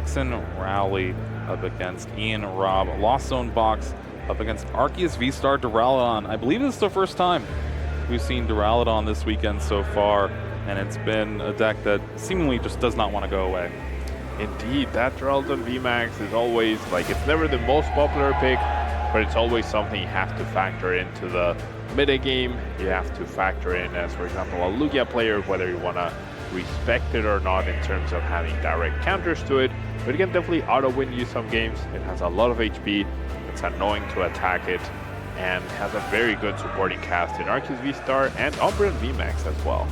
Jackson Rowley up against Ian Robb. Lost Zone Box up against Arceus V-Star Duraludon. I believe this is the first time we've seen Duraludon this weekend so far, and it's been a deck that seemingly just does not want to go away. Indeed, that Duraludon VMAX is always, like, it's never the most popular pick, but it's always something you have to factor into the meta game. You have to factor in as, for example, a Lugia player, whether you want to respect it or not in terms of having direct counters to it. But it can definitely auto-win you some games. It has a lot of HP. It's annoying to attack it, and has a very good supporting cast in Arceus V-Star and Umbreon VMAX as well.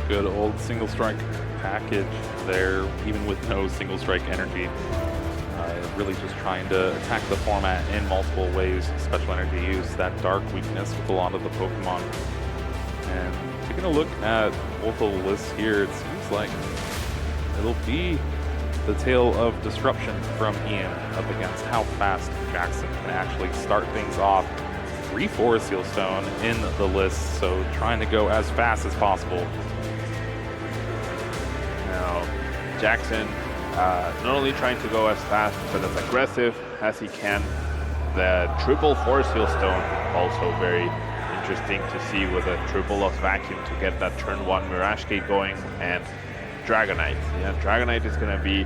Good old single strike package there, even with no single strike energy. Really just trying to attack the format in multiple ways. Special energy use, that dark weakness with a lot of the Pokemon. And taking a look at both the lists here, it seems like it'll be the tale of disruption from Ian up against how fast Jackson can actually start things off. 3 Forest Seal Stone in the list, so trying to go as fast as possible. Now, Jackson not only trying to go as fast but as aggressive as he can. The triple Forest Seal Stone also very interesting to see with a triple of Vacuum to get that turn 1 Mirage Gate going, and Dragonite. Yeah, Dragonite is going to be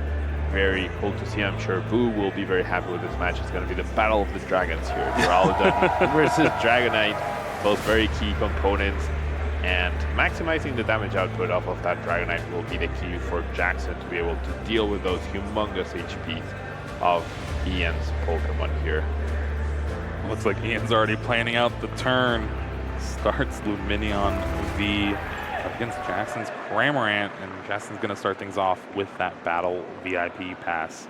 very cool to see. I'm sure Boo will be very happy with this match. It's going to be the battle of the dragons here. Duraludon versus Dragonite, both very key components. And maximizing the damage output off of that Dragonite will be the key for Jackson to be able to deal with those humongous HPs of Ian's Pokemon here. Looks like Ian's already planning out the turn. Starts Luminion V up against Jackson's Cramorant, and Jackson's going to start things off with that Battle VIP pass.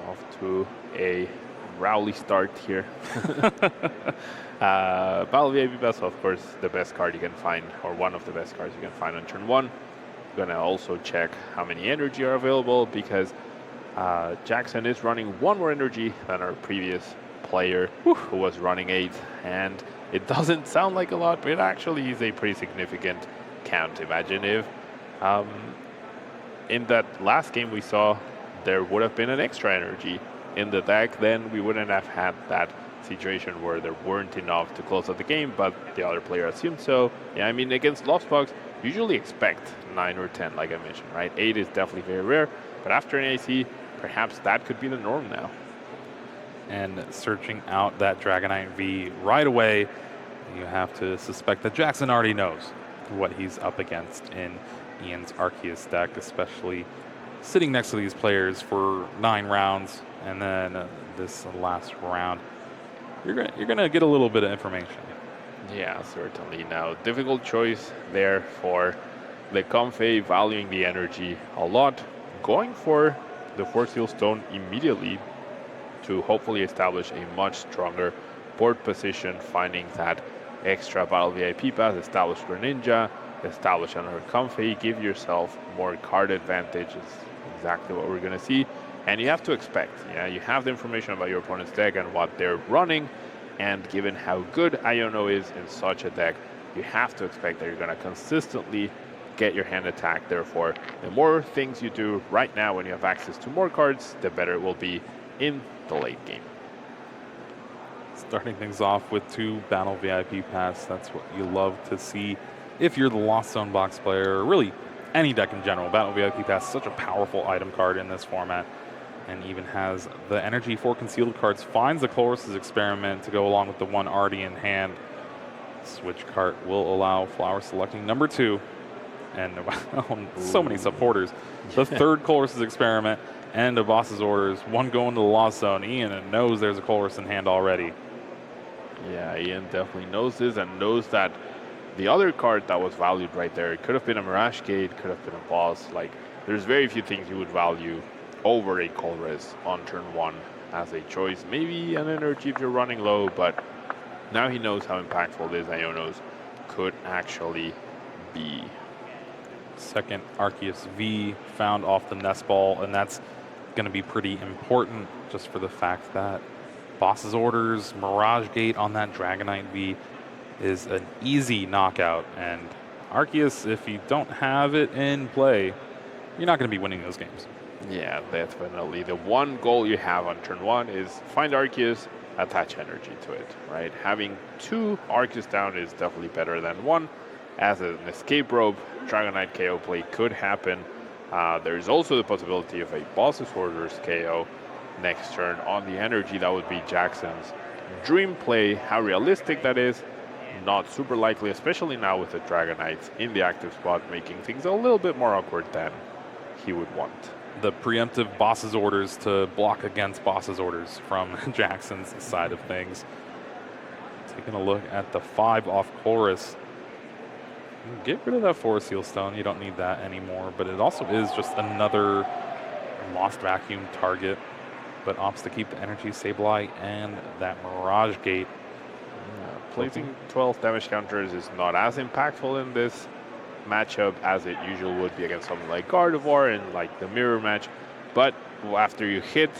Off to a Rowley start here. Battle VIP Pass, of course, the best card you can find, or one of the best cards you can find on turn 1. Gonna also check how many energy are available, because Jackson is running 1 more energy than our previous player, who was running 8, and it doesn't sound like a lot, but it actually is a pretty significant count. Imagine if in that last game we saw there would have been an extra energy in the deck, then we wouldn't have had that situation where there weren't enough to close out the game, but the other player assumed so. Yeah, I mean, against Lost Box, usually expect 9 or 10, like I mentioned, right? 8 is definitely very rare, but after an AC, perhaps that could be the norm now. And searching out that Dragonite V right away, you have to suspect that Jackson already knows what he's up against in Ian's Arceus deck, especially sitting next to these players for 9 rounds, and then this last round, you're gonna get a little bit of information. Yeah, certainly. Now, difficult choice there for the Comfey, valuing the energy a lot, going for the Force Seal Stone immediately to hopefully establish a much stronger board position, finding that extra Battle VIP pass, establish Greninja, establish another Comfey, give yourself more card advantage is exactly what we're going to see. And you have to expect, yeah, you have the information about your opponent's deck and what they're running, and given how good Iono is in such a deck, you have to expect that you're going to consistently get your hand attacked. Therefore, the more things you do right now when you have access to more cards, the better it will be in the late game. Starting things off with 2 Battle VIP pass, that's what you love to see if you're the Lost Zone Box player, or really any deck in general. Battle VIP pass is such a powerful item card in this format, and even has the energy for concealed cards. Finds the Colress's Experiment to go along with the one already in hand. Switch cart will allow Flower selecting number 2, and so many supporters. The 3rd Colress's Experiment and a Boss's Orders, one going to the Lost Zone. Ian knows there's a Colress in hand already. Yeah, Ian definitely knows this and knows that the other card that was valued right there, it could have been a Mirage Gate, could have been a Boss. Like, there's very few things you would value over a Colress on turn 1 as a choice. Maybe an energy if you're running low, but now he knows how impactful this Ionos could actually be. 2nd Arceus V found off the Nest Ball, and that's going to be pretty important just for the fact that Boss's Orders, Mirage Gate on that Dragonite V is an easy knockout. And Arceus, if you don't have it in play, you're not going to be winning those games. Yeah, definitely. The one goal you have on turn 1 is find Arceus, attach energy to it, right? Having 2 Arceus down is definitely better than 1. As an escape rope, Dragonite KO play could happen. There is also the possibility of a Boss's Orders KO next turn on the energy. That would be Jackson's dream play. How realistic that is, not super likely, especially now with the Dragonites in the active spot, making things a little bit more awkward than he would want. The preemptive Boss's Orders to block against Boss's Orders from Jackson's side of things. Taking a look at the 5 off Chorus. Get rid of that Forest Seal Stone. You don't need that anymore, but it also is just another Lost Vacuum target, but opts to keep the Energy Sableye and that Mirage Gate. Placing 12 damage counters is not as impactful in this matchup as it usually would be against something like Gardevoir and like the mirror match, but after you hit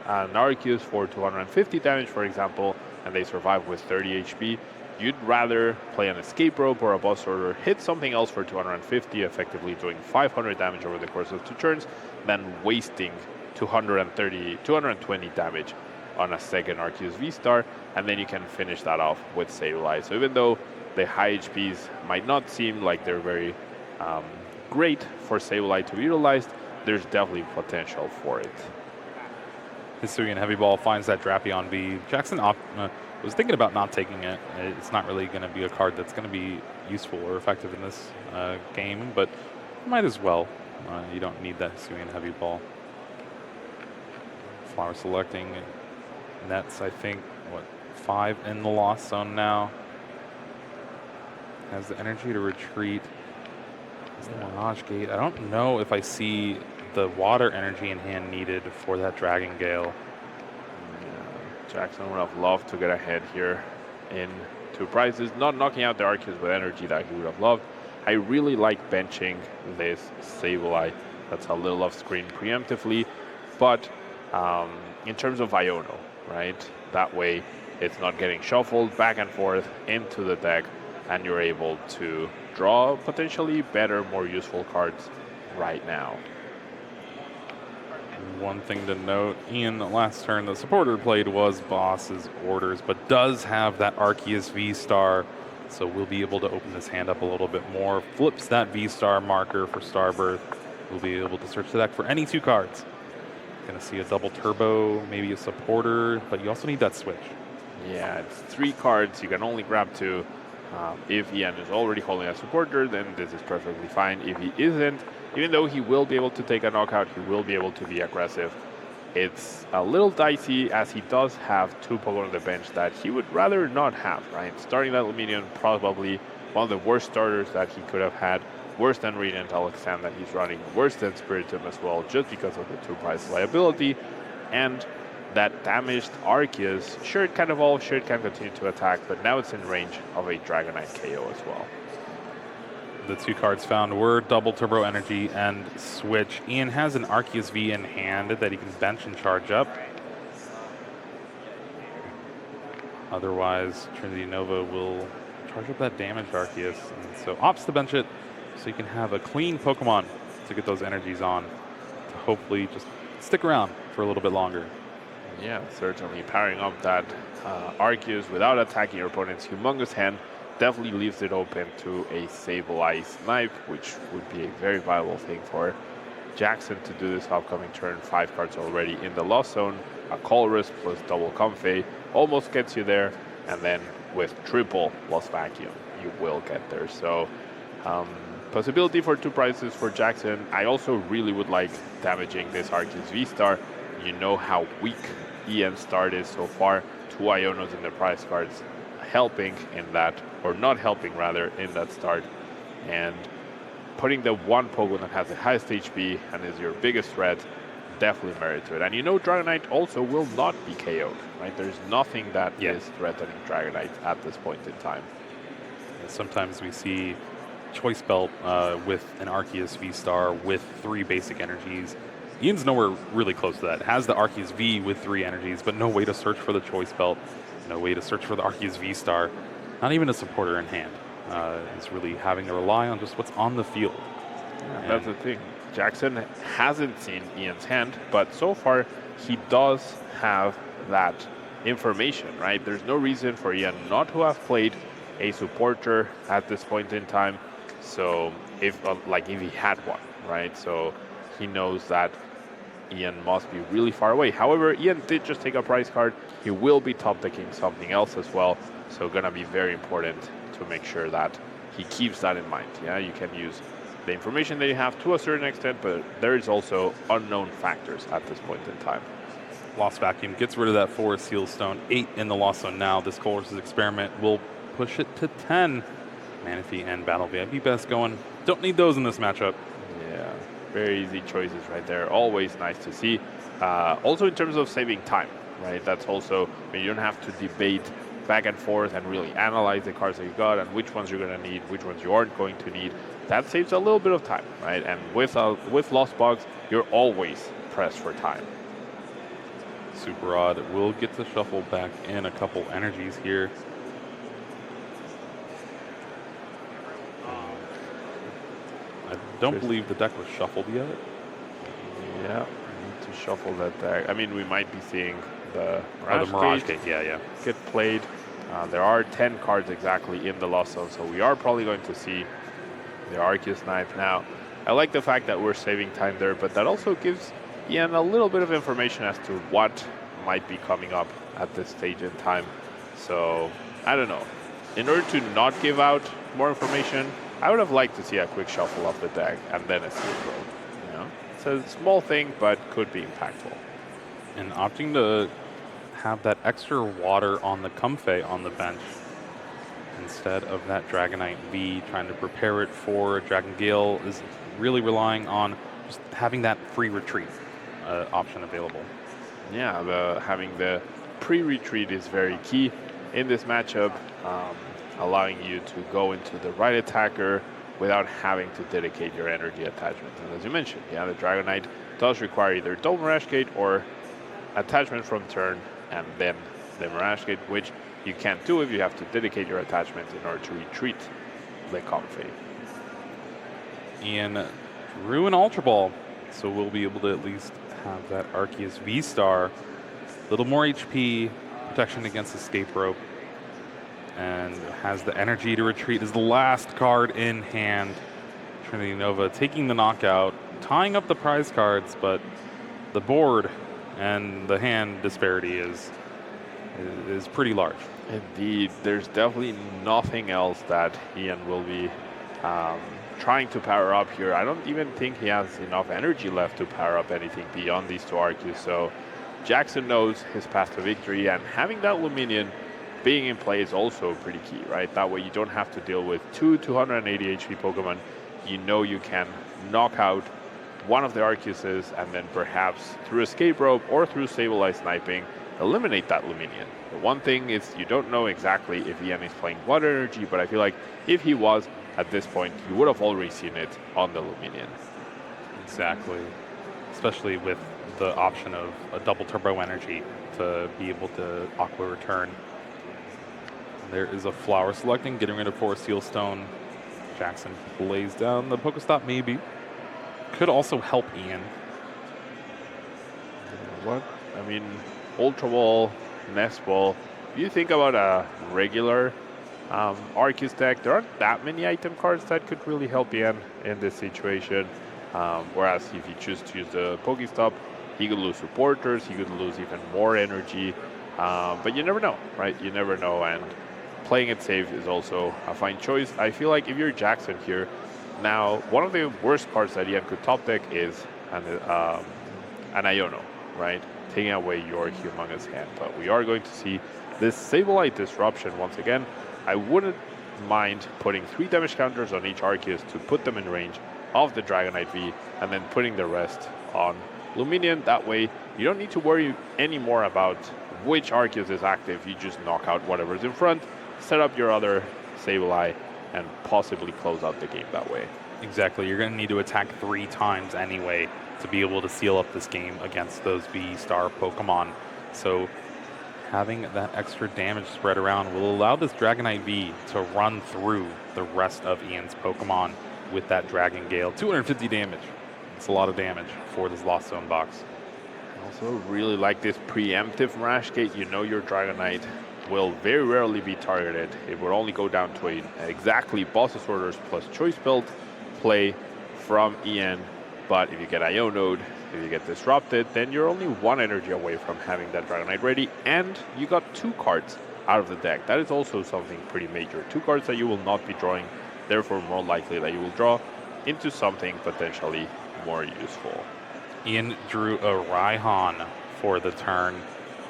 an Arceus for 250 damage, for example, and they survive with 30 HP, you'd rather play an escape rope or a boss order, hit something else for 250, effectively doing 500 damage over the course of 2 turns, than wasting 220 damage on a second Arceus V-Star, and then you can finish that off with Sableye. So even though the high HPs might not seem like they're very great for Sableye to be utilized, there's definitely potential for it. Hisuian Heavy Ball finds that Drapion V. Jackson was thinking about not taking it. It's not really going to be a card that's going to be useful or effective in this game, but might as well. You don't need that Hisuian Heavy Ball. Flower selecting nets, I think, what, 5 in the Lost Zone now. Has the energy to retreat. Is the Mirage Gate. I don't know if I see the water energy in hand needed for that Dragon Gale. Yeah, Jackson would have loved to get ahead here in 2 prizes, not knocking out the Arceus with energy that he would have loved. I really like benching this Sableye that's a little off screen preemptively, but in terms of Iono, right? That way it's not getting shuffled back and forth into the deck, and you're able to draw potentially better, more useful cards right now. One thing to note, Ian, last turn the supporter played was Boss's Orders, but does have that Arceus V-Star, so we'll be able to open this hand up a little bit more. Flips that V-Star marker for Starbirth. We'll be able to search the deck for any 2 cards. Gonna see a double turbo, maybe a supporter, but you also need that switch. Yeah, it's 3 cards. You can only grab 2. If Ian is already holding a supporter, then this is perfectly fine. If he isn't, even though he will be able to take a knockout, he will be able to be aggressive. It's a little dicey as he does have 2 Pokemon on the bench that he would rather not have, right? Starting that Luminion, probably one of the worst starters that he could have had. Worse than Radiant Alexand that he's running, worse than Spiritomb as well, just because of the 2 price liability. And that damaged Arceus, sure it can evolve, sure it can continue to attack, but now it's in range of a Dragonite KO as well. The 2 cards found were Double Turbo Energy and Switch. Ian has an Arceus V in hand that he can bench and charge up. Otherwise, Trinity Nova will charge up that damaged Arceus, and so opts to bench it so you can have a clean Pokemon to get those energies on to hopefully just stick around for a little bit longer. Yeah, certainly powering up that Arceus without attacking your opponent's humongous hand definitely leaves it open to a Sableye Snipe, which would be a very viable thing for Jackson to do this upcoming turn. 5 cards already in the Lost Zone. A Colress plus double Comfey almost gets you there, and then with triple Lost Vacuum, you will get there. So possibility for 2 prizes for Jackson. I also really would like damaging this Arceus V-Star. You know how weak Ian's start is so far. 2 Ionos in the prize cards helping in that, or not helping rather, in that start. And putting the 1 Pokemon that has the highest HP and is your biggest threat, definitely merit to it. And you know Dragonite also will not be KO'd, right? There's nothing that is threatening Dragonite at this point in time. And sometimes we see Choice Belt with an Arceus V-Star with 3 basic energies. Ian's nowhere really close to that. Has the Arceus V with 3 energies, but no way to search for the Choice Belt, no way to search for the Arceus V-Star, not even a supporter in hand. He's really having to rely on just what's on the field. Yeah, that's the thing. Jackson hasn't seen Ian's hand, but so far he does have that information, right? There's no reason for Ian not to have played a supporter at this point in time. So if he had one, right? So he knows that Ian must be really far away. However, Ian did just take a prize card. He will be top decking something else as well. So gonna be very important to make sure that he keeps that in mind. Yeah, you can use the information that you have to a certain extent, but there is also unknown factors at this point in time. Lost Vacuum gets rid of that 4 Seal Stone, 8 in the Lost Zone now. This Colossus Experiment will push it to 10. Manaphy and Battle VIP best going. Don't need those in this matchup. Yeah, very easy choices right there. Always nice to see. Also in terms of saving time, right? That's also, you don't have to debate back and forth and really analyze the cards that you got and which ones you're going to need, which ones you aren't going to need. That saves a little bit of time, right? And with Lost Box, you're always pressed for time. Super Rod will get to shuffle back in a couple energies here. I don't believe the deck was shuffled yet. Yeah, we need to shuffle that deck. I mean, we might be seeing the Mirage Gate, yeah. Get played. There are 10 cards exactly in the Lost Zone, so we are probably going to see the Arceus Knife now. I like the fact that we're saving time there, but that also gives Ian a little bit of information as to what might be coming up at this stage in time. So, I don't know. In order to not give out more information, I would have liked to see a quick shuffle of the deck and then a Seal Probe. You know? It's a small thing, but could be impactful. And opting to have that extra water on the Comfey on the bench instead of that Dragonite V, trying to prepare it for Dragon Gale, is really relying on just having that free retreat option available. Yeah, having the pre-retreat is very key in this matchup, allowing you to go into the right attacker without having to dedicate your energy attachment. And as you mentioned, yeah, the Dragonite does require either Double Mirage Gate or attachment from turn and then the Mirage Gate, which you can't do if you have to dedicate your attachment in order to retreat the Comfey. Ian drew an Ultra Ball, so we'll be able to at least have that Arceus V-Star. A little more HP, protection against Escape Rope, and has the energy to retreat as the last card in hand. Trinity Nova taking the knockout, tying up the prize cards, but the board and the hand disparity is pretty large. Indeed, there's definitely nothing else that Ian will be trying to power up here. I don't even think he has enough energy left to power up anything beyond these two Arceus. So Jackson knows his path to victory, and having that Luminion being in play is also pretty key, right? That way you don't have to deal with two 280 HP Pokemon. You know you can knock out one of the Arceuses and then perhaps through Escape Rope or through Stabilized Sniping, eliminate that Luminion. The one thing is you don't know exactly if Ian is playing Water Energy, but I feel like if he was, at this point, you would have already seen it on the Luminion. Exactly. Especially with the option of a double Turbo Energy to be able to Aqua Return. There is a Flower selecting, getting rid of 4 Seal Stone. Jackson plays down the Pokestop, maybe. Could also help Ian. What? I mean, Ultra Ball, Nest Ball. If you think about a regular Arceus deck, there aren't that many item cards that could really help Ian in this situation. Whereas if you choose to use the Pokestop, he could lose supporters, he could lose even more energy. But you never know, right? You never know, and playing it safe is also a fine choice. I feel like if you're Jackson here, now one of the worst cards that Ian could top deck is an Iono, right? Taking away your humongous hand. But we are going to see this Sableye Disruption once again. I wouldn't mind putting 3 damage counters on each Arceus to put them in range of the Dragonite V, and then putting the rest on Luminion. That way, you don't need to worry anymore about which Arceus is active. You just knock out whatever's in front, set up your other Sableye, and possibly close out the game that way. Exactly. You're going to need to attack 3 times anyway to be able to seal up this game against those V-Star Pokemon. So having that extra damage spread around will allow this Dragonite V to run through the rest of Ian's Pokemon with that Dragon Gale. 250 damage. That's a lot of damage for this Lost Zone box. Also really like this preemptive Rash Gate. You know your Dragonite will very rarely be targeted. It will only go down to an exactly Boss's Orders plus Choice Belt play from Ian. But if you get Iono'd, if you get disrupted, then you're only 1 energy away from having that Dragonite ready, and you got 2 cards out of the deck. That is also something pretty major. 2 cards that you will not be drawing, therefore more likely that you will draw into something potentially more useful. Ian drew a Raihan for the turn,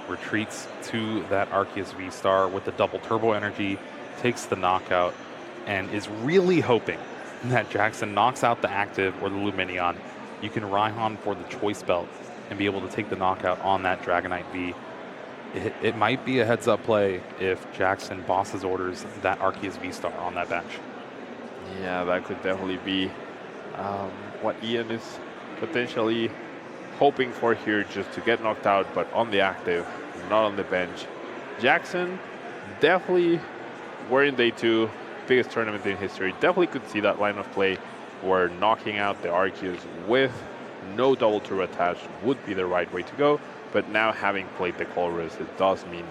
retreats to that Arceus V-Star with the double turbo energy, takes the knockout, and is really hoping that Jackson knocks out the active or the Luminion. You can Raihan for the Choice Belt and be able to take the knockout on that Dragonite V. It might be a heads-up play if Jackson Boss's Orders that Arceus V-Star on that bench. Yeah, that could definitely be what Ian is potentially hoping for here, just to get knocked out, but on the active, not on the bench. Jackson, definitely, we're in day 2, biggest tournament in history. Definitely could see that line of play where knocking out the Arceus with no double turbo attached would be the right way to go. But now, having played the Colress, it does mean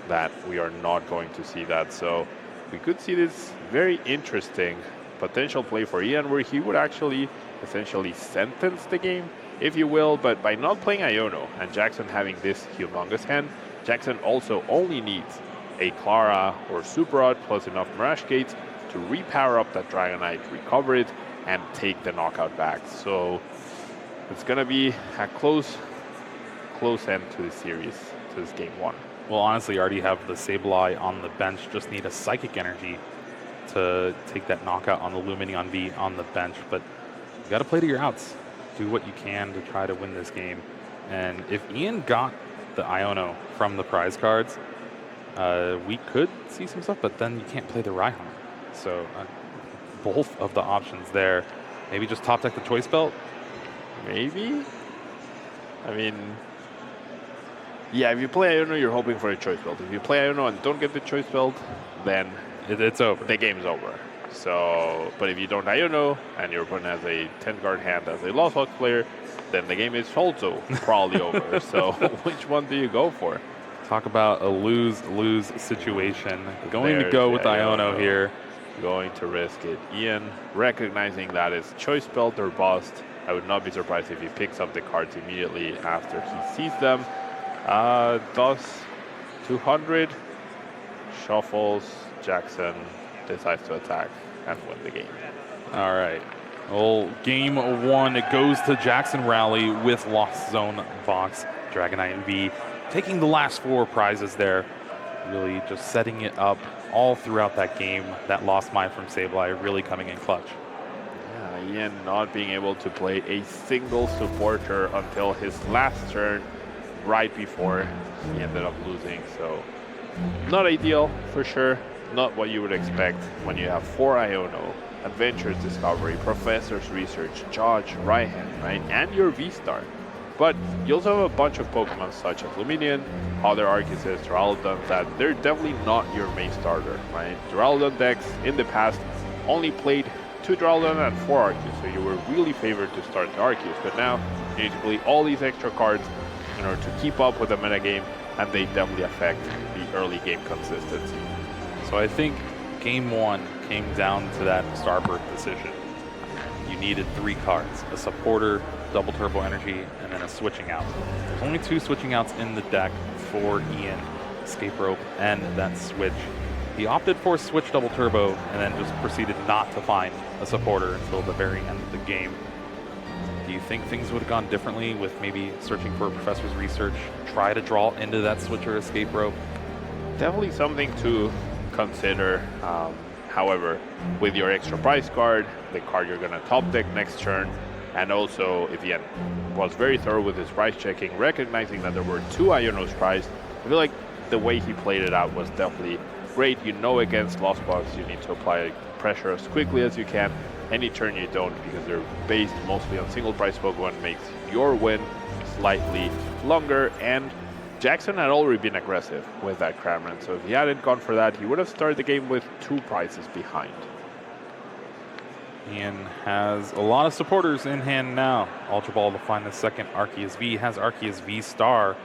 that we are not going to see that. So we could see this very interesting potential play for Ian, where he would actually essentially sentence the game, if you will. But by not playing Iono and Jackson having this humongous hand, Jackson also only needs a Clara or Super Rod plus enough Mirage Gates to repower up that Dragonite, recover it, and take the knockout back. So it's going to be a close end to the series, to this game 1. Well, honestly, you already have the Sableye on the bench. Just need a Psychic Energy to take that knockout on the Luminion V on the bench. But you got to play to your outs. Do what you can to try to win this game. And if Ian got the Iono from the prize cards, we could see some stuff, but then you can't play the Raihan. So both of the options there. Maybe just top deck the Choice Belt? Maybe? I mean, yeah, if you play Iono, you're hoping for a Choice Belt. If you play Iono and don't get the Choice Belt, then it's over. The game's over. So, but if you don't Iono and your opponent has a 10-card hand as a Lost Box player, then the game is also probably over. So which one do you go for? Talk about a lose-lose situation. Going to go with Iono here. Going to risk it. Ian, recognizing that it's Choice Belt or bust. I would not be surprised if he picks up the cards immediately after he sees them. Does 200, shuffles, Jackson decides to attack and win the game. All right. Well, game 1, it goes to Jackson Rowley with Lost Zone box, Dragonite V, taking the last 4 prizes there, really just setting it up all throughout that game. That lost mine from Sableye really coming in clutch. Yeah, Ian not being able to play a single supporter until his last turn, right before he ended up losing. So not ideal for sure. Not what you would expect when you have 4 Iono, Adventures Discovery, Professor's Research, Judge, Raihan, right? And your V-Star. But you also have a bunch of Pokemon such as Luminion, other Arceus, Duraludon, that they're definitely not your main starter, right? Duraludon decks in the past only played 2 Duraludon and 4 Arceus, so you were really favored to start the Arceus. But now you need to play all these extra cards in order to keep up with the metagame, and they definitely affect the early game consistency. So I think game 1 came down to that Starbirth decision. You needed 3 cards, a supporter, double turbo energy, and then a switching out. There's only 2 switching outs in the deck for Ian, Escape Rope, and that switch. He opted for switch double turbo and then just proceeded not to find a supporter until the very end of the game. Do you think things would have gone differently with maybe searching for a Professor's Research, try to draw into that switch or Escape Rope? Definitely something to consider. However, with your extra prize card, the card you're going to top deck next turn, and also if Ian was very thorough with his prize checking, recognizing that there were 2 Ionos prized, I feel like the way he played it out was definitely great. You know, against Lost Box, you need to apply pressure as quickly as you can. Any turn you don't, because they're based mostly on single prize Pokemon, makes your win slightly longer. And Jackson had already been aggressive with that Cramorant, so if he hadn't gone for that, he would have started the game with 2 prizes behind. Ian has a lot of supporters in hand now. Ultra Ball to find the second Arceus V. Has Arceus V Star,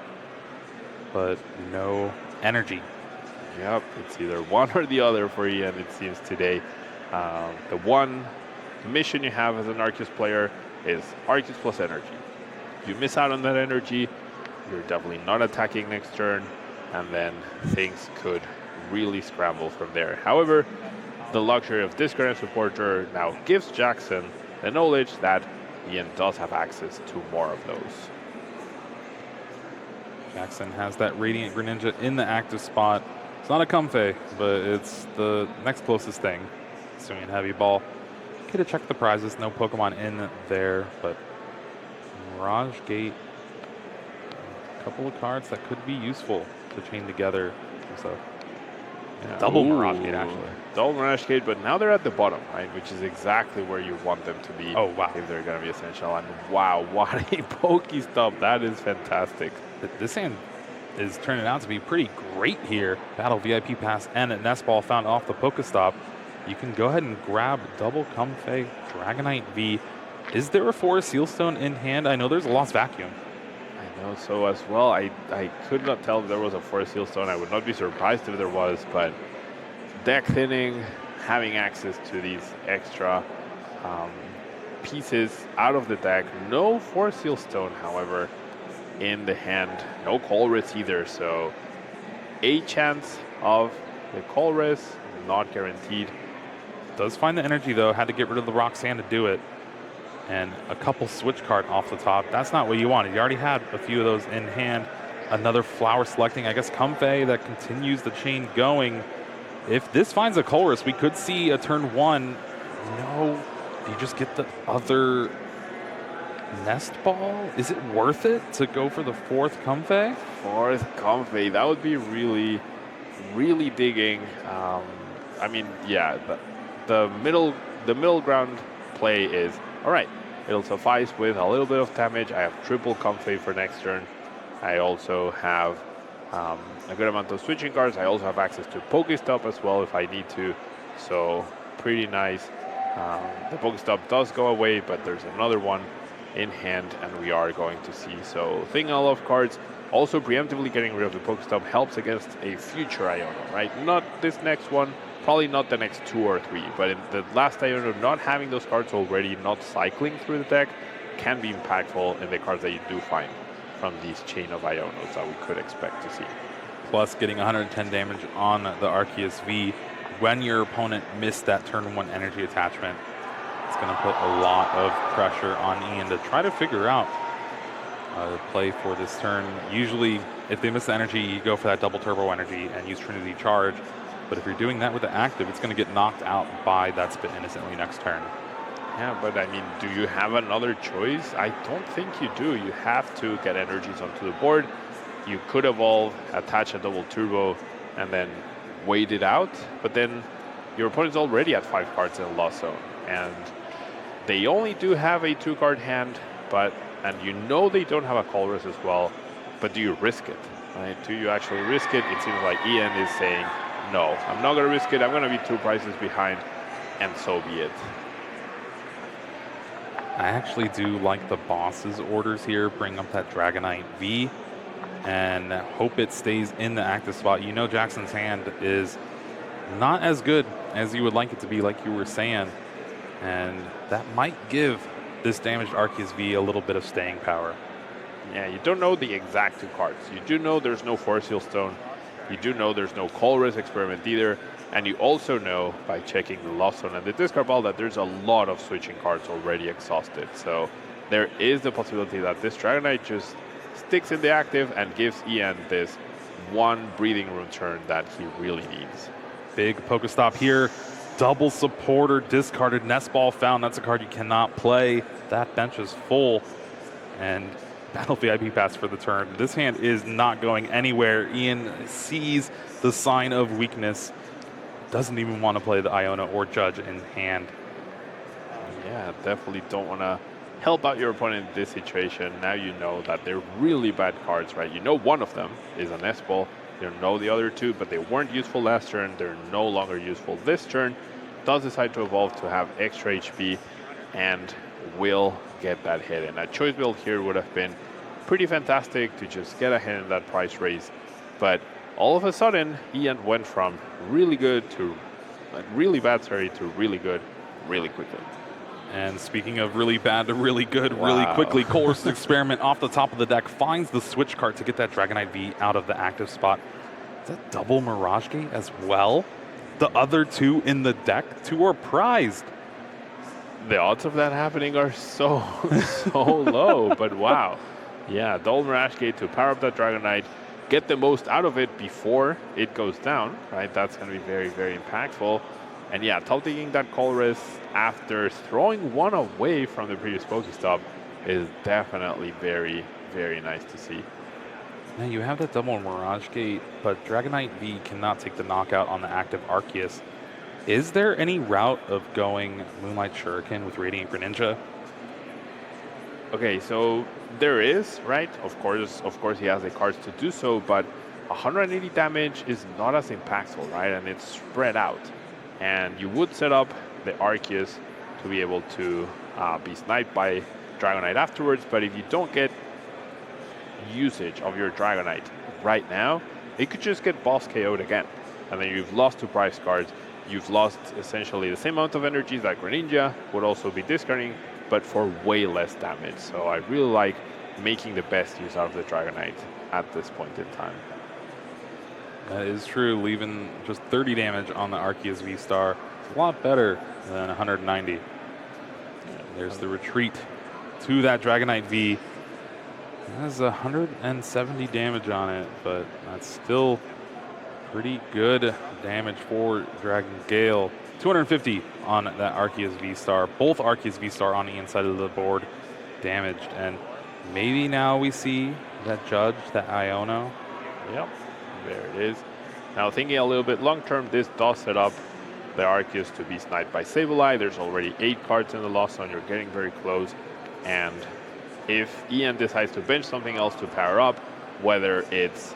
but no energy. Yep, it's either one or the other for Ian, it seems, today. The one mission you have as an Arceus player is Arceus plus energy. If you miss out on that energy, you're definitely not attacking next turn, and then things could really scramble from there. However, the luxury of this current supporter now gives Jackson the knowledge that Ian does have access to more of those. Jackson has that Radiant Greninja in the active spot. It's not a Comfey, but it's the next closest thing. Swinging Heavy Ball. Could have checked the prizes. No Pokemon in there, but Mirage Gate. A couple of cards that could be useful to chain together. So, yeah, double Mirage Gate, actually. Double Mirage Gate, but now they're at the bottom, right? Which is exactly where you want them to be. Oh, wow. If they're going to be essential. And wow, what a Pokestop. That is fantastic. This hand is turning out to be pretty great here. Battle VIP Pass and a Nest Ball found off the Pokestop. You can go ahead and grab double Comfey, Dragonite V. Is there a Forest Sealstone in hand? I know there's a Lost Vacuum. I know so as well. I could not tell if there was a Forest Sealstone. I would not be surprised if there was, but deck thinning, having access to these extra pieces out of the deck. No Forest Sealstone, however, in the hand. No Colress either, so a chance of the Colress, not guaranteed. Does find the energy though, had to get rid of the Roxanne to do it. And a couple switch card off the top. That's not what you wanted. You already had a few of those in hand. Another flower selecting, I guess, Comfey that continues the chain going. If this finds a Colress, we could see a turn one. No, do you just get the other Nest Ball? Is it worth it to go for the fourth Comfey? Fourth Comfey, that would be really, really digging. I mean, yeah, the middle ground play is, all right, it'll suffice with a little bit of damage. I have triple Comfey for next turn. I also have a good amount of switching cards. I also have access to Pokestop as well if I need to. So pretty nice. The Pokestop does go away, but there's another one in hand, and we are going to see. So thinking a lot of cards. Also preemptively getting rid of the Pokestop helps against a future Iono, right? Not this next one, probably not the next 2 or 3, but in the last Iono, not having those cards already, not cycling through the deck, can be impactful in the cards that you do find from these chain of Ionos that we could expect to see. Plus getting 110 damage on the Arceus V when your opponent missed that turn one energy attachment. It's going to put a lot of pressure on Ian to try to figure out play for this turn. Usually, if they miss the energy, you go for that double turbo energy and use Trinity Charge. But if you're doing that with the active, it's going to get knocked out by that Spit Innocently next turn. Yeah, but I mean, do you have another choice? I don't think you do. You have to get energies onto the board. You could evolve, attach a double turbo, and then wait it out. But then your opponent's already at 5 cards in the lost zone. And they only do have a 2-card hand, and you know they don't have a Colress as well, but do you risk it? Right? Do you actually risk it? It seems like Ian is saying, no, I'm not going to risk it. I'm going to be 2 prices behind, and so be it. I actually do like the boss's orders here. Bring up that Dragonite V and hope it stays in the active spot. You know Jackson's hand is not as good as you would like it to be, like you were saying. And that might give this damaged Arceus V a little bit of staying power. Yeah, you don't know the exact 2 cards. You do know there's no Force Seal Stone. You do know there's no Colress Experiment either. And you also know, by checking the Lost Zone and the discard pile, that there's a lot of switching cards already exhausted. So there is the possibility that this Dragonite just sticks in the active and gives Ian this one breathing room turn that he really needs. Big Pokestop here. Double supporter, discarded Nest Ball found. That's a card you cannot play. That bench is full. And Battle VIP Pass for the turn. This hand is not going anywhere. Ian sees the sign of weakness. Doesn't even want to play the Iona or Judge in hand. Yeah, definitely don't want to help out your opponent in this situation. Now you know that they're really bad cards, right? You know one of them is a Nest Ball. You know the other 2, but they weren't useful last turn. They're no longer useful this turn. does decide to evolve to have extra HP and will get that hit. And a choice build here would have been pretty fantastic to just get ahead in that price race. But all of a sudden, Ian went from really good to really bad, sorry, to really good really quickly. And speaking of really bad to really good, really quickly, Colress's Experiment off the top of the deck finds the switch card to get that Dragonite V out of the active spot. Is that double Mirage Gate as well? The other two in the deck, two are prized. The odds of that happening are so low, but wow. Yeah, double Mirage Gate to power up that Dragonite, get the most out of it before it goes down, right? That's going to be very, very impactful. And yeah, top taking that Colress after throwing one away from the previous Pokestop is definitely very, very nice to see. Now you have that double Mirage Gate, but Dragonite V cannot take the knockout on the active Arceus. Is there any route of going Moonlight Shuriken with Radiant Greninja? Okay, so there is, right? Of course he has the cards to do so, but 180 damage is not as impactful, right? And it's spread out. And you would set up the Arceus to be able to be sniped by Dragonite afterwards, but if you don't get usage of your Dragonite right now, it could just get boss KO'd again. And then you've lost 2 prize cards. You've lost essentially the same amount of energy that Greninja would also be discarding, but for way less damage. So I really like making the best use out of the Dragonite at this point in time. That is true, leaving just 30 damage on the Arceus V-Star. It's a lot better than 190. There's the retreat to that Dragonite V. It has 170 damage on it, but that's still pretty good damage for Dragon Gale. 250 on that Arceus V-Star. Both Arceus V-Star on the inside of the board damaged. And maybe now we see that Judge, that Iono. Yep, there it is. Now thinking a little bit long term, this does set up the Arceus to be sniped by Sableye. There's already 8 cards in the Lost Zone. You're getting very close. And if Ian decides to bench something else to power up, whether it's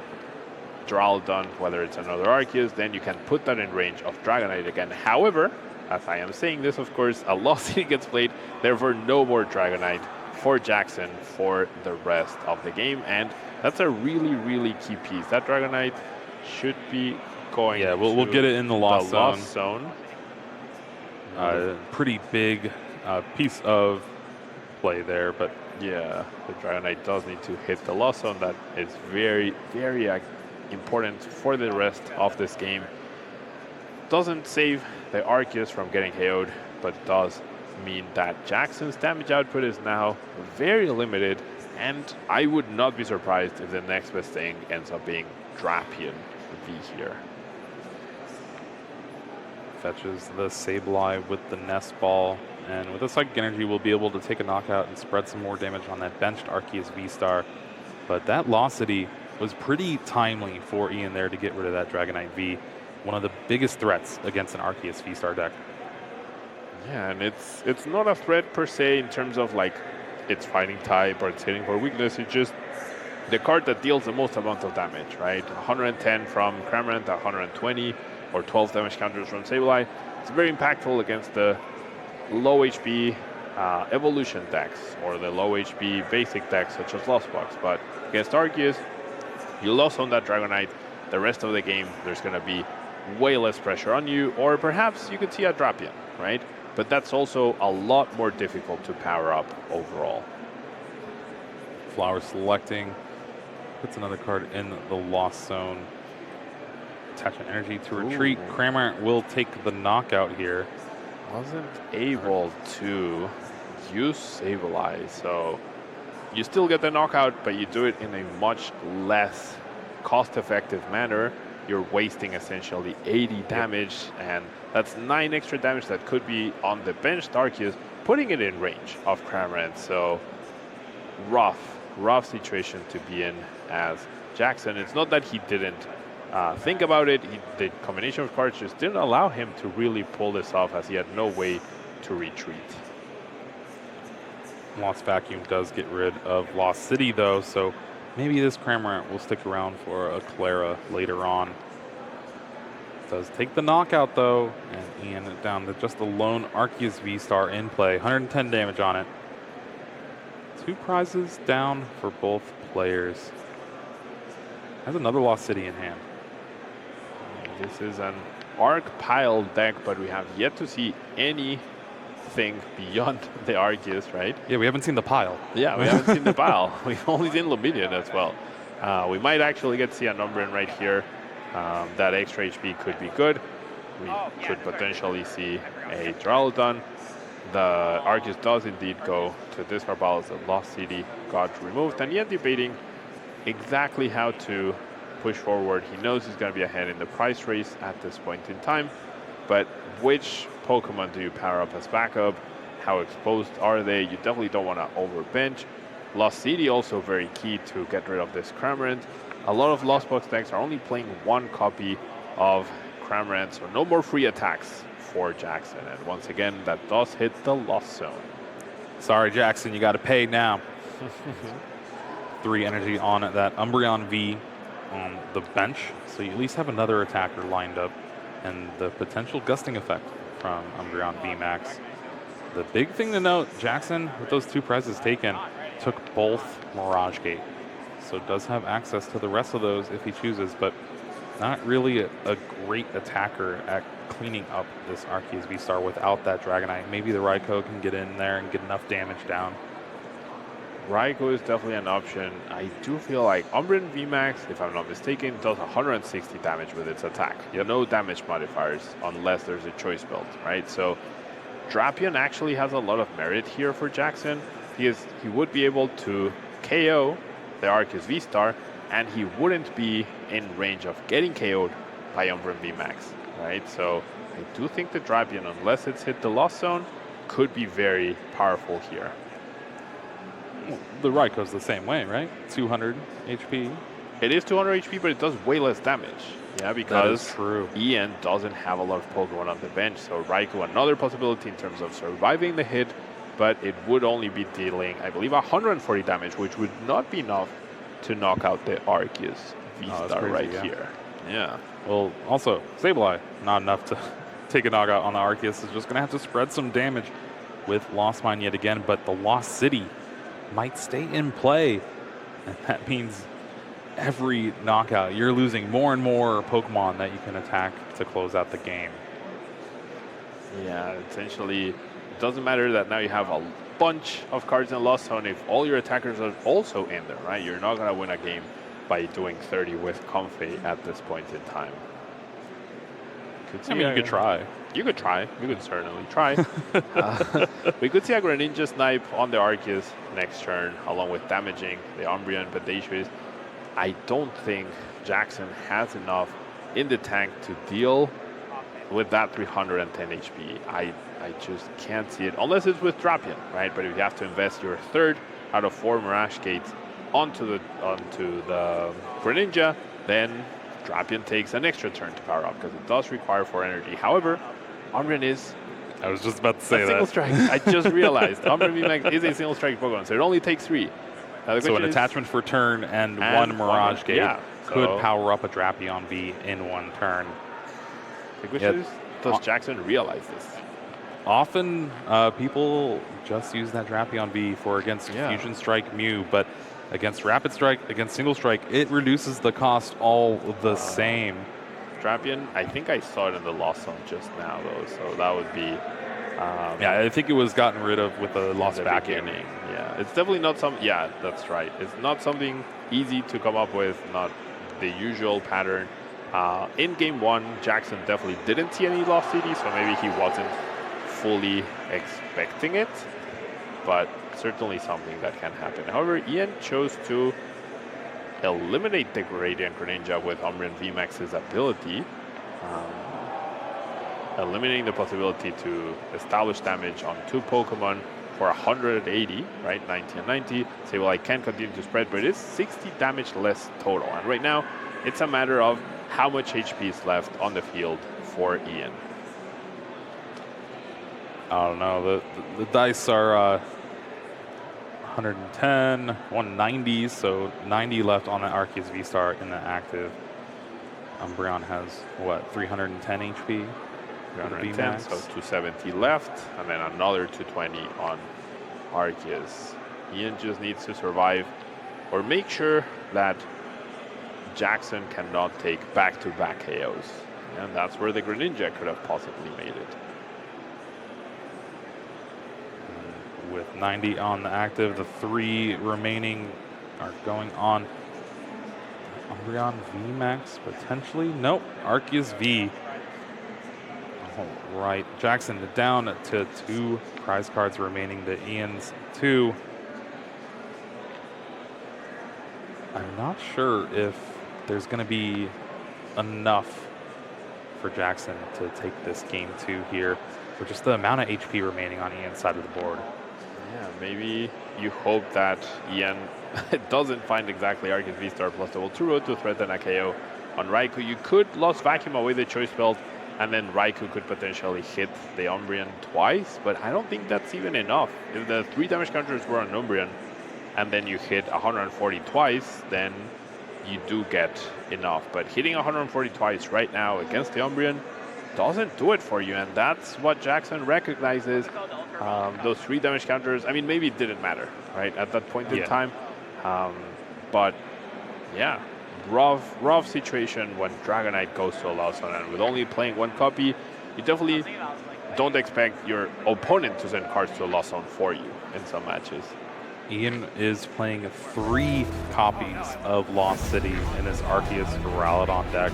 Duraludon, whether it's another Arceus, then you can put that in range of Dragonite again. However, as I am saying this, of course, a Lost City gets played, therefore no more Dragonite for Jackson for the rest of the game, and that's a really, really key piece. That Dragonite should be going we'll get it in the Lost Zone. Pretty big piece of play there, but yeah, the Dragonite does need to hit the Lost Zone. That is very, very important for the rest of this game. Doesn't save the Arceus from getting KO'd, but does mean that Jackson's damage output is now very limited, and I would not be surprised if the next best thing ends up being Drapion V here. Fetches the Sableye with the Nest Ball, and with the Psychic Energy we'll be able to take a knockout and spread some more damage on that benched Arceus V-Star. But that Locity was pretty timely for Ian there to get rid of that Dragonite V, one of the biggest threats against an Arceus V-Star deck. Yeah, and it's not a threat per se in terms of like it's fighting type or it's hitting for weakness. It's just the card that deals the most amount of damage, right? 110 from Cramorant, 120 or 12 damage counters from Sableye. It's very impactful against the low HP evolution decks or the low HP basic decks such as Lost Box. But against Arceus, you lost on that Dragonite. The rest of the game, there's going to be way less pressure on you, or perhaps you could see a Drapion, right? But that's also a lot more difficult to power up overall. Flower selecting, puts another card in the Lost Zone. Attachment Energy to retreat. Cramorant will take the knockout here. Wasn't able to use Sableye, so you still get the knockout, but you do it in a much less cost-effective manner. You're wasting essentially 80 damage, and that's 9 extra damage that could be on the bench Arceus, putting it in range of Cramorant. So rough situation to be in as Jackson. It's not that he didn't think about it. The combination of cards just didn't allow him to really pull this off, as he had no way to retreat. Lost Vacuum does get rid of Lost City, though, so maybe this Cramorant will stick around for a Clara later on. Does take the knockout, though, and Ian down to just the lone Arceus V-Star in play. 110 damage on it. 2 prizes down for both players. Has another Lost City in hand. This is an Arc Pile deck, but we have yet to see anything beyond the Arceus, right? Yeah, we haven't seen the pile. Yeah, we haven't seen the pile. We've only seen Luminion as well. We might actually get to see a Umbreon right here. That extra HP could be good. We could potentially see a Duraludon. The Arceus does indeed go to discard pile as the Lost City got removed, and yet debating exactly how to push forward. He knows he's going to be ahead in the price race at this point in time, but which Pokemon do you power up as backup? How exposed are they? You definitely don't want to overbench. Lost City also very key to get rid of this Cramorant. A lot of Lost Box decks are only playing 1 copy of Cramorant, so no more free attacks for Jackson. And once again, that does hit the Lost Zone. Sorry, Jackson, you got to pay now. 3 energy on that Umbreon V on the bench, so you at least have another attacker lined up, and the potential gusting effect from Umbreon V Max. The big thing to note, Jackson, with those 2 prizes taken, took both Mirage Gate, so does have access to the rest of those if he chooses, but not really a great attacker at cleaning up this Arceus V-Star without that Dragonite. Maybe the Raikou can get in there and get enough damage down. Raikou is definitely an option. I do feel like Umbreon VMAX, if I'm not mistaken, does 160 damage with its attack. No damage modifiers unless there's a choice build, right? So Drapion actually has a lot of merit here for Jackson. He would be able to KO the Arceus V-Star, and he wouldn't be in range of getting KO'd by Umbreon VMAX, right? So I do think the Drapion, unless it's hit the Lost Zone, could be very powerful here. Well, the Raikou's the same way, right? 200 HP. It is 200 HP, but it does way less damage. Yeah, because true. Ian doesn't have a lot of Pokemon on the bench, so Raikou, another possibility in terms of surviving the hit, but it would only be dealing, I believe, 140 damage, which would not be enough to knock out the Arceus V-Star here. Yeah. Well, also, Sableye, not enough to take a knockout on the Arceus. Is just going to have to spread some damage with Lost Mine yet again, but the Lost City might stay in play, and that means every knockout, you're losing more and more Pokemon that you can attack to close out the game. Yeah, essentially, it doesn't matter that now you have a bunch of cards in Lost Zone if all your attackers are also in there, right? You're not going to win a game by doing 30 with Comfey at this point in time. I mean, you could try. You could try. You could certainly try. We could see a Greninja snipe on the Arceus next turn, along with damaging the Umbreon, but the issue is I don't think Jackson has enough in the tank to deal with that 310 HP. I just can't see it, unless it's with Drapion, right? But if you have to invest your 3rd out of 4 Mirage Gates onto the Greninja, then Drapion takes an extra turn to power up, because it does require 4 energy. However, Umbreon is... I was just about to say that. Single strike. I just realized. Umbreon VMAX is a single strike Pokemon, so it only takes 3. So an attachment for turn and 1 Mirage Gate could power up a Drapion V in 1 turn. The question is, does Jackson realize this? Often people just use that Drapion V for against Fusion Strike Mew, but against Rapid Strike, against Single Strike, it reduces the cost all the same. Drapion, I think I saw it in the Lost Zone just now, though, so that would be... yeah, I think it was gotten rid of with the Lost Vacuum. Yeah, it's definitely not some... Yeah, that's right. It's not something easy to come up with, not the usual pattern. In Game 1, Jackson definitely didn't see any Lost City, so maybe he wasn't fully expecting it, but certainly something that can happen. However, Ian chose to eliminate the Gradient Greninja with Umbreon VMAX's ability, eliminating the possibility to establish damage on 2 Pokemon for 180, right? 90 and 90. Say, well, I can continue to spread, but it is 60 damage less total. And right now, it's a matter of how much HP is left on the field for Ian. I don't know. The dice are 110, 190, so 90 left on the Arceus V-Star in the active. Umbreon has, what, 310 HP? 310, so 270 left, and then another 220 on Arceus. Ian just needs to survive or make sure that Jackson cannot take back-to-back KOs. And that's where the Greninja could have possibly made it. With 90 on the active, the 3 remaining are going on. Umbreon VMAX potentially? Nope, Arceus V. All right, Jackson down to 2 prize cards remaining to Ian's 2. I'm not sure if there's going to be enough for Jackson to take this game 2 here for just the amount of HP remaining on Ian's side of the board. Yeah, maybe you hope that Ian doesn't find exactly Arceus V-Star plus double 2-road to threaten a KO on Raikou. You could Lost Vacuum away the Choice Belt, and then Raikou could potentially hit the Umbreon twice, but I don't think that's even enough. If the 3 damage counters were on Umbreon, and then you hit 140 twice, then you do get enough. But hitting 140 twice right now against the Umbreon doesn't do it for you, and that's what Jackson recognizes. Those 3 damage counters, I mean, maybe it didn't matter, right, at that point in time. But yeah, rough situation when Dragonite goes to a Lost Zone, and with only playing 1 copy, you definitely don't expect your opponent to send cards to a Lost Zone for you in some matches. Ian is playing 3 copies of Lost City in his Arceus Rowley deck,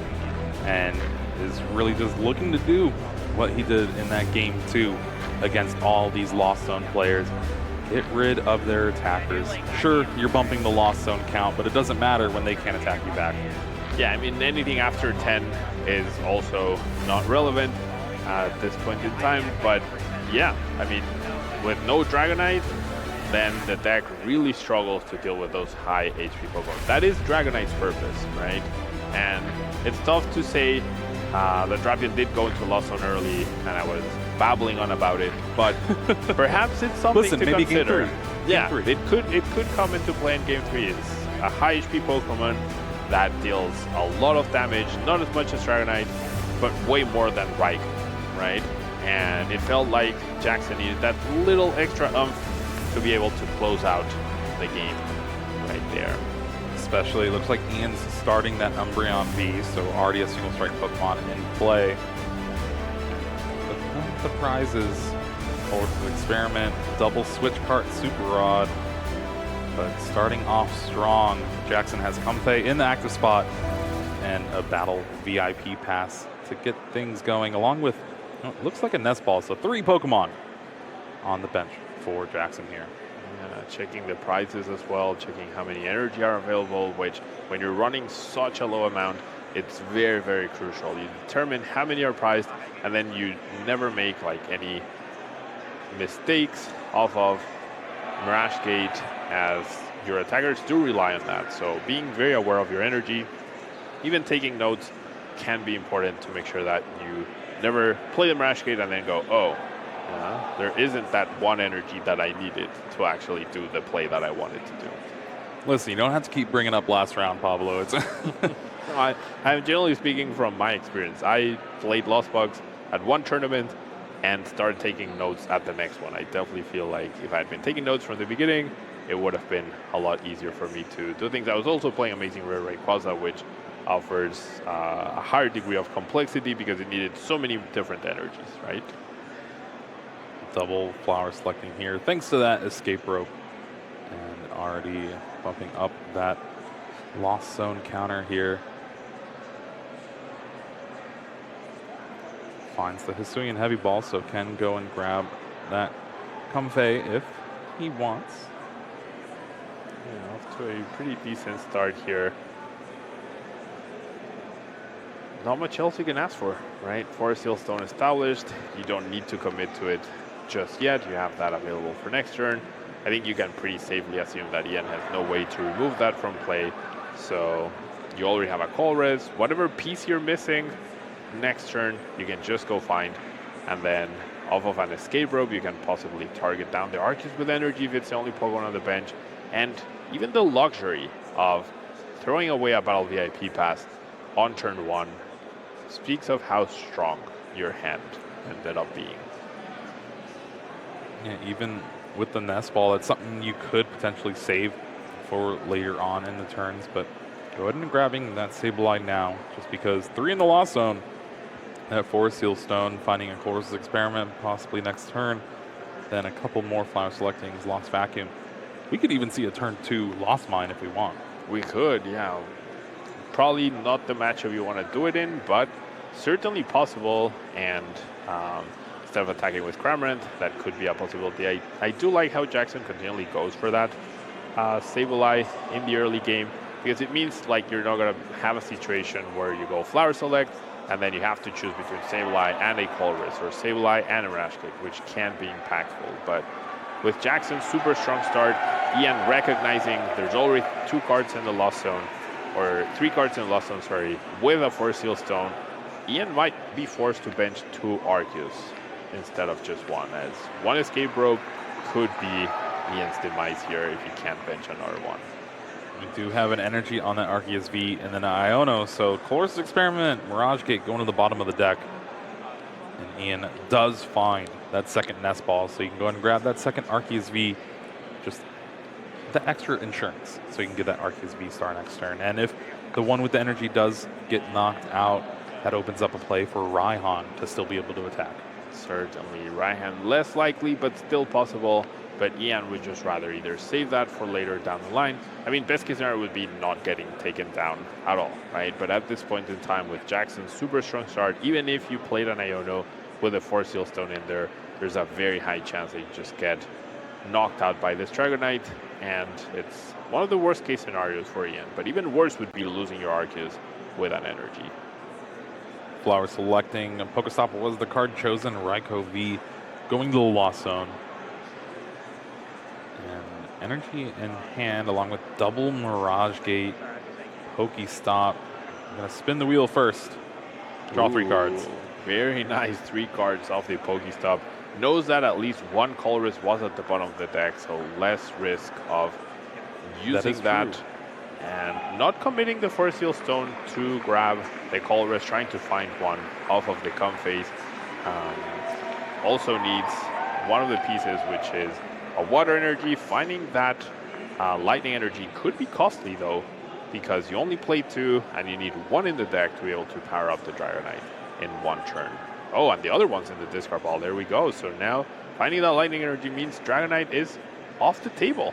and is really just looking to do what he did in that game 2 against all these Lost Zone players. Get rid of their attackers. Sure, you're bumping the Lost Zone count, but it doesn't matter when they can't attack you back. Yeah, I mean, anything after 10 is also not relevant at this point in time, but yeah, I mean, with no Dragonite, then the deck really struggles to deal with those high HP Pokemon. That is Dragonite's purpose, right? And it's tough to say the Drapion did go into Lost Zone early, and I was babbling on about it, but perhaps it's something to maybe consider. Game 3. Yeah, Game 3. it could come into play in Game 3. It's a high HP Pokemon that deals a lot of damage, not as much as Dragonite, but way more than Raikou, right? And it felt like Jackson needed that little extra oomph to be able to close out the game right there. Especially, looks like Ian's starting that Umbreon V, so already a single strike Pokemon in play. But the prizes, Forward to Experiment, double switch cart Super Rod. But starting off strong, Jackson has Comfey in the active spot and a Battle VIP pass to get things going, along with, looks like a nest ball, so 3 Pokemon on the bench for Jackson here. Checking the prizes as well, checking how many energy are available, which when you're running such a low amount, it's very, very crucial. You determine how many are prized, and then you never make like any mistakes off of Mirage Gate, as your attackers do rely on that. So being very aware of your energy, even taking notes, can be important to make sure that you never play the Mirage Gate and then go, oh, there isn't that one energy that I needed to actually do the play that I wanted to do. Listen, you don't have to keep bringing up last round, Pablo. It's I'm generally speaking from my experience. I played Lost Bugs at one tournament and started taking notes at the next one. I definitely feel like if I had been taking notes from the beginning, it would have been a lot easier for me to do things. I was also playing Amazing Rare Rayquaza, which offers a higher degree of complexity because it needed so many different energies, right? Double flower selecting here, thanks to that escape rope, and already bumping up that Lost Zone counter here. Finds the Hisuian Heavy Ball, so can go and grab that Comfey if he wants. Yeah, off to a pretty decent start here. Not much else you can ask for, right? Forest Seal Stone established. You don't need to commit to it just yet. You have that available for next turn. I think you can pretty safely assume that Ian has no way to remove that from play. So you already have a call res. Whatever piece you're missing next turn, you can just go find. And then off of an escape rope, you can possibly target down the Arceus with energy if it's the only Pokemon on the bench. And even the luxury of throwing away a Battle VIP pass on turn 1 speaks of how strong your hand ended up being. Yeah, even with the nest ball, it's something you could potentially save for later on in the turns, but go ahead and grabbing that Sableye now, just because 3 in the Lost Zone. That Forest Seal Stone, finding a Colress's Experiment, possibly next turn. Then a couple more Flower Selectings, Lost Vacuum. We could even see a turn 2 Lost Mine if we want. We could, yeah. Probably not the matchup you want to do it in, but certainly possible. And instead of attacking with Cramorant, that could be a possibility. I do like how Jackson continually goes for that Sableye in the early game, because it means like you're not going to have a situation where you go Flower Select, and then you have to choose between Sableye and a Colress, or Sableye and a Mirage Cake, which can be impactful. But with Jackson's super strong start, Ian recognizing there's already 2 cards in the Lost Zone, or 3 cards in the Lost Zone, sorry, with a Forest Seal Stone, Ian might be forced to bench 2 Arceus instead of just 1, as 1 Escape Rope could be Ian's demise here if he can't bench another one. We do have an energy on that Arceus V and then an Iono, so Colress's Experiment, Mirage Gate going to the bottom of the deck. And Ian does find that second Nest Ball, so you can go ahead and grab that second Arceus V, just the extra insurance, so you can get that Arceus V star next turn. And if the one with the energy does get knocked out, that opens up a play for Raihan to still be able to attack. Certainly, Raihan less likely, but still possible. But Ian would just rather either save that for later down the line. I mean, best case scenario would be not getting taken down at all, right? But at this point in time, with Jackson's super strong start, even if you played an Iono with a Forest Seal Stone in there, there's a very high chance that you just get knocked out by this Dragonite, and it's one of the worst case scenarios for Ian. But even worse would be losing your Arceus with an energy. Flower Selecting, Pokestop was the card chosen, Raikou V going to the Lost Zone. And energy in hand along with double Mirage Gate, Pokestop. I'm going to spin the wheel first. Draw 3 cards. Very nice 3 cards off the Pokestop. Knows that at least 1 Colress was at the bottom of the deck, so less risk of using that and not committing the Forest Seal Stone to grab the Colress, trying to find one off of the Comphase. Also needs one of the pieces, which is a Water Energy. Finding that Lightning Energy could be costly though, because you only play 2 and you need 1 in the deck to be able to power up the Dragonite in 1 turn. Oh, and the other one's in the discard pile. There we go. So now finding that Lightning Energy means Dragonite is off the table.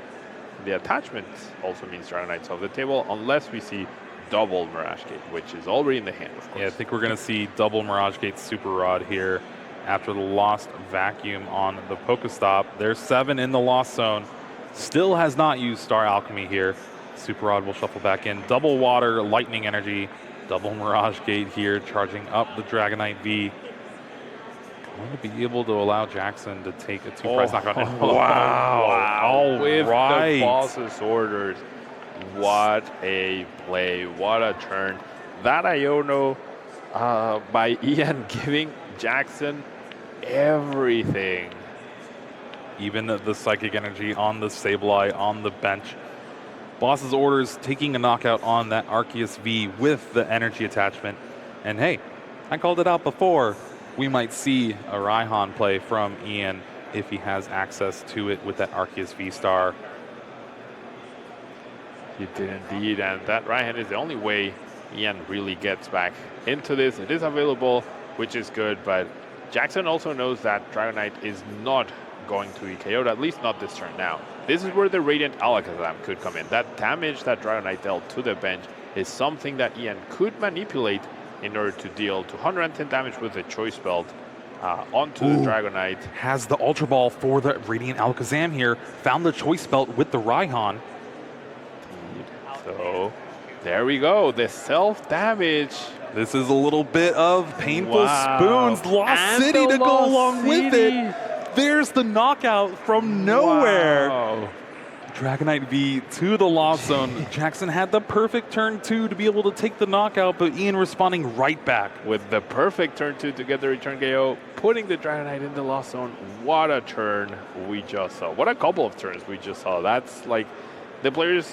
The attachment also means Dragonite's off the table, unless we see double Mirage Gate, which is already in the hand, of course. Yeah, I think we're going to see double Mirage Gate Super Rod here after the Lost Vacuum on the Pokestop. There's 7 in the Lost Zone. Still has not used Star Alchemy here. Super Rod will shuffle back in. Double Water, Lightning Energy, double Mirage Gate here, charging up the Dragonite V. Going to be able to allow Jackson to take a 2-price knockout. Wow. All With right. the boss's orders. What a play. What a turn. That Iono by Ian giving Jackson everything. Even the Psychic Energy on the Sableye on the bench. Boss's orders taking a knockout on that Arceus V with the energy attachment. And hey, I called it out before. We might see a Raihan play from Ian if he has access to it with that Arceus V-Star. He did indeed, and that Raihan is the only way Ian really gets back into this. It is available, which is good, but Jackson also knows that Dragonite is not going to be KO'd, at least not this turn now. This is where the Radiant Alakazam could come in. That damage that Dragonite dealt to the bench is something that Ian could manipulate in order to deal 210 damage with the Choice Belt onto the Dragonite. Has the Ultra Ball for the Radiant Alakazam here. Found the Choice Belt with the Raihan. So there we go, the self-damage. This is a little bit of painful spoons. Lost And City the to go Lost along with City. it. There's the knockout from nowhere. Wow. Dragonite V to the Lost Zone. Jackson had the perfect turn 2 to be able to take the knockout, but Ian responding right back. With the perfect turn 2 to get the return KO, putting the Dragonite in the Lost Zone. What a turn we just saw. What a couple of turns we just saw. That's like, the players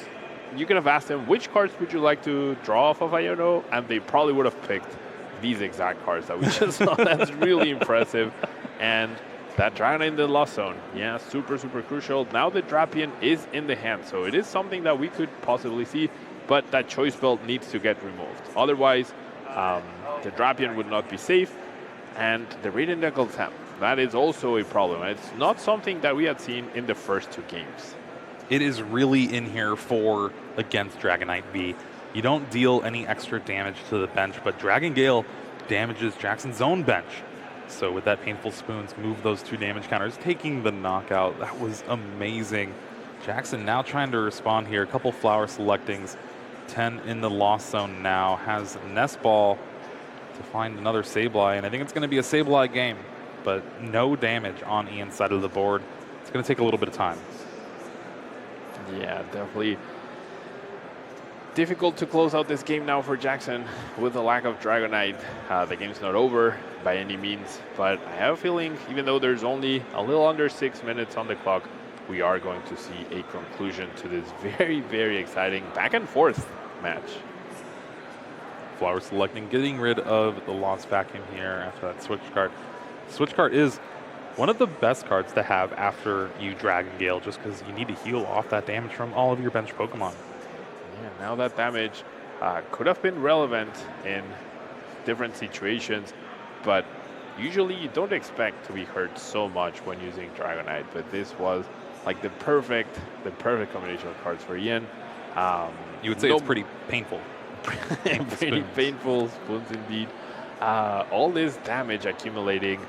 you could have asked them, which cards would you like to draw off of Iono? And they probably would have picked these exact cards that we just saw. That's really impressive. And that Dragonite in the Lost Zone, yeah, super, super crucial. Now the Drapion is in the hand, so it is something that we could possibly see, but that Choice Belt needs to get removed. Otherwise, the Drapion would not be safe, and the Radiant Alakazam, that is also a problem. It's not something that we had seen in the first 2 games. It is really in here for against Dragonite V. You don't deal any extra damage to the bench, but Dragon Gale damages Jackson's own bench. So with that Painful Spoons, move those 2 damage counters, taking the knockout. That was amazing. Jackson now trying to respond here. A couple Flower Selectings. 10 in the Lost Zone now. Has Nest Ball to find another Sableye, and I think it's going to be a Sableye game, but no damage on Ian's side of the board. It's going to take a little bit of time. Yeah, definitely difficult to close out this game now for Jackson with the lack of Dragonite. The game's not over by any means, but I have a feeling, even though there's only a little under 6 minutes on the clock, we are going to see a conclusion to this very, very exciting back and forth match. Flower Selecting, getting rid of the Lost Vacuum here after that Switch card. Switch card is one of the best cards to have after you Dragon Gale, just because you need to heal off that damage from all of your bench Pokemon. Yeah, now that damage could have been relevant in different situations, but usually you don't expect to be hurt so much when using Dragonite, but this was like the perfect combination of cards for Ian. You would say it's pretty painful. Pretty painful spoons indeed. All this damage accumulating,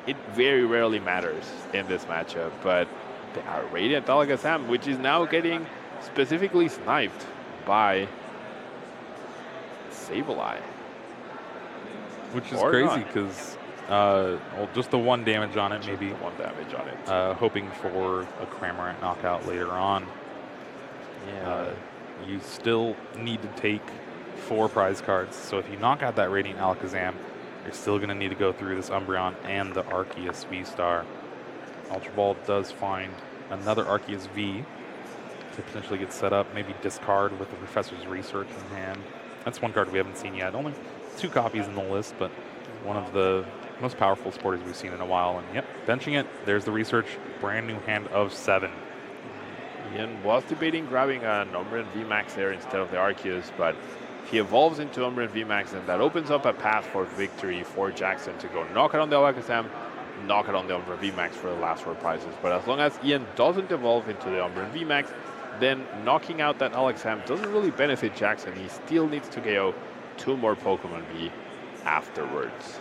it very rarely matters in this matchup, but the Radiant Alakazam, which is now getting specifically sniped by Sableye. Which is crazy because, well, just the 1 damage on it, maybe. 1 damage on it. Hoping for a Cramorant knockout later on. Yeah. You still need to take 4 prize cards. So if you knock out that Radiant Alakazam, you're still going to need to go through this Umbreon and the Arceus V-Star. Ultra Ball does find another Arceus V to potentially get set up, maybe discard with the Professor's Research in hand. That's 1 card we haven't seen yet. Only 2 copies in the list, but one of the most powerful supporters we've seen in a while. And yep, benching it. There's the Research. Brand new hand of 7. Ian was debating grabbing an Umbreon VMAX there instead of the Arceus, but if he evolves into Umbreon VMAX, then that opens up a path for victory for Jackson to go knock it on the Alakazam, knock it on the Umbreon VMAX for the last 4 prizes. But as long as Ian doesn't evolve into the Umbreon VMAX, then knocking out that Alakazam doesn't really benefit Jackson. He still needs to KO 2 more Pokemon V afterwards.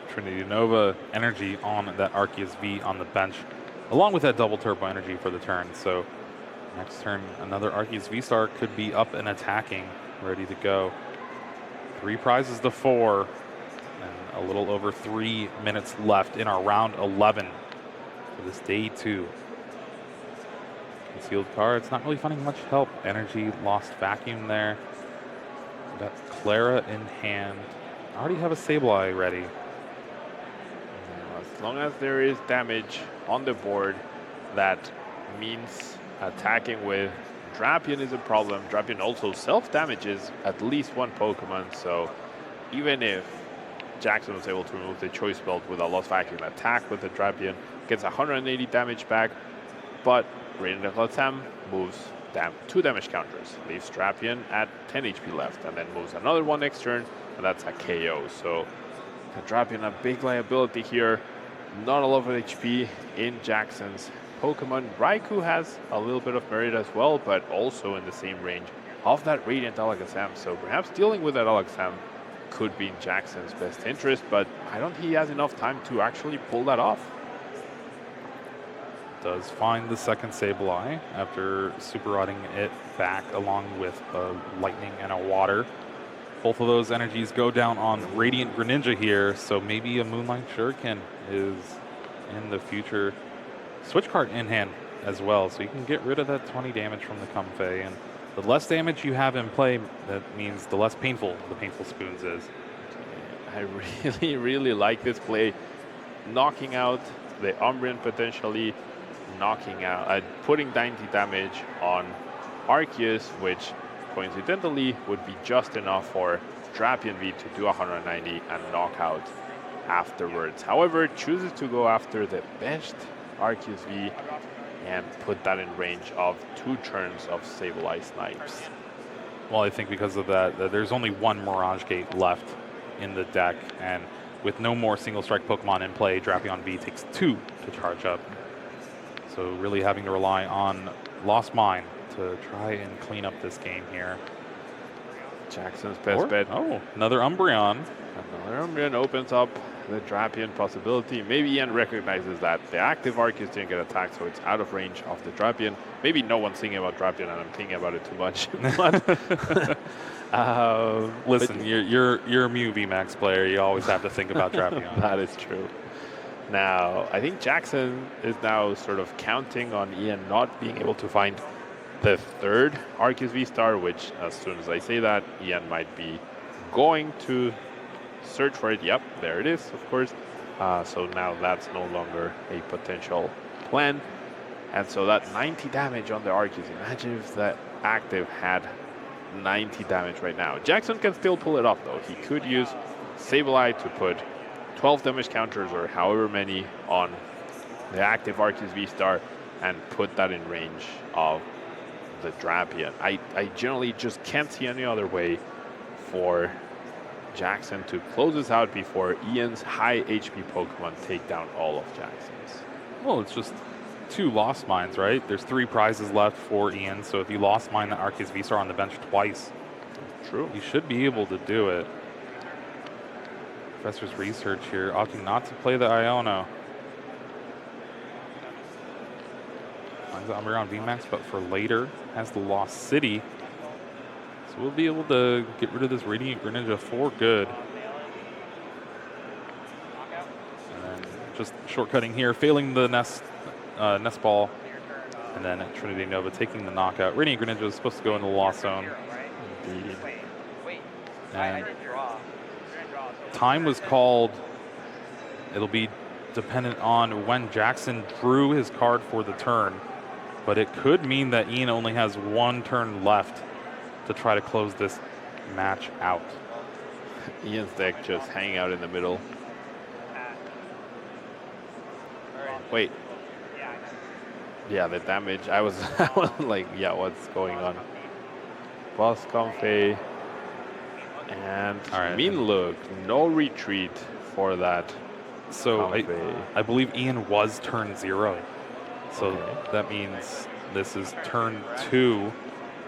Trinity Nova energy on that Arceus V on the bench, along with that double turbo energy for the turn. So next turn, another Arceus V-Star could be up and attacking, ready to go. 3 prizes to 4, and a little over 3 minutes left in our round 11 for this day 2. Concealed cards, not really finding much help. Energy, Lost Vacuum there. Got Clara in hand. I already have a Sableye ready. As long as there is damage on the board, that means attacking with Drapion is a problem. Drapion also self-damages at least 1 Pokemon, so even if Jackson was able to remove the Choice Belt with a Lost Vacuum attack with the Drapion, gets 180 damage back, but Radiant Alakazam moves 2 damage counters, leaves Drapion at 10 HP left, and then moves another 1 next turn, and that's a KO. So the Drapion, a big liability here. Not a lot of HP in Jackson's Pokemon. Raikou has a little bit of merit as well, but also in the same range of that Radiant Alakazam. So perhaps dealing with that Alakazam could be in Jackson's best interest, but I don't think he has enough time to actually pull that off. Does find the second Sableye after super rotting it back along with a lightning and a water. Both of those energies go down on Radiant Greninja here, so maybe a Moonlight Shuriken is in the future. Switch card in hand as well, so you can get rid of that 20 damage from the Comfey, and the less damage you have in play, that means the less painful the Painful Spoons is. I really like this play. Knocking out the Umbreon potentially, knocking out, putting 90 damage on Arceus, which coincidentally would be just enough for Drapion V to do 190 and knockout afterwards. However, chooses to go after the best Arceus V and put that in range of 2 turns of Sableye Snipes. Well, I think because of that, there's only one Mirage Gate left in the deck, and with no more single strike Pokemon in play, Drapion V takes 2 to charge up. So really having to rely on Lost Mine to try and clean up this game here. Jackson's best bet. Oh, another Umbreon. Another Umbreon opens up the Drapion possibility. Maybe Ian recognizes that the active Arceus didn't get attacked, so it's out of range of the Drapion. Maybe no one's thinking about Drapion, and I'm thinking about it too much. Listen, you're a Mew VMAX player. You always have to think about Drapion. That is true. Now, I think Jackson is now sort of counting on Ian not being able to find the 3rd Arceus V-Star, which as soon as I say that, Ian might be going to search for it. Yep, there it is, of course. So now that's no longer a potential plan. And so that 90 damage on the Arceus, imagine if that active had 90 damage right now. Jackson can still pull it off though. He could use Sableye to put 12 damage counters or however many on the active Arceus V-Star and put that in range of the Drapion. I generally just can't see any other way for Jackson to close this out before Ian's high HP Pokemon take down all of Jackson's. Well, it's just 2 Lost Mines, right? There's 3 prizes left for Ian, so if you Lost Mine the Arceus V-Star on the bench twice, true, you should be able to do it. Professor's research here, opting not to play the Iono. Finds the Umbreon VMAX, but for later has the Lost City. So we'll be able to get rid of this Radiant Greninja for good. And then just shortcutting here, failing the Nest Ball. And then Trinity Nova taking the knockout. Radiant Greninja is supposed to go into the Lost Zone. Indeed. And time was called. It'll be dependent on when Jackson drew his card for the turn. But it could mean that Ian only has 1 turn left to try to close this match out. Ian's deck just hanging out in the middle. Wait. Yeah, the damage. I was like, yeah, what's going on? Boss Comfey. And Mean Look. No retreat for that. So I believe Ian was turn 0. So that means this is turn 2.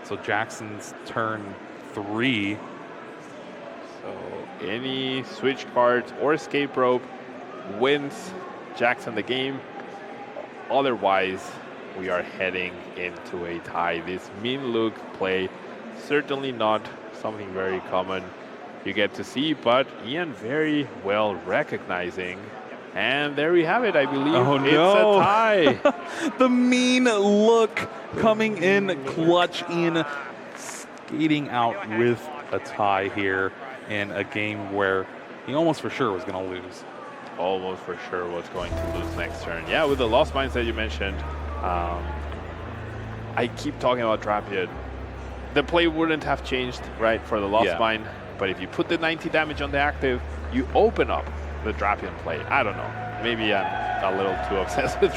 So Jackson's turn 3. So any switch cards or escape rope wins Jackson the game. Otherwise, we are heading into a tie. This Mean Look play, certainly not something very common you get to see, but Ian very well recognizing. And there we have it, I believe. Oh, it's no. a tie. The Mean Look coming in clutch, Ian skating out with a tie here in a game where he almost for sure was going to lose. Almost for sure was going to lose next turn. Yeah, with the Lost Mines that you mentioned, I keep talking about Drapion. The play wouldn't have changed, right, for the Lost Mine, but if you put the 90 damage on the active, you open up the Drapion play. I don't know. Maybe I'm a little too obsessed with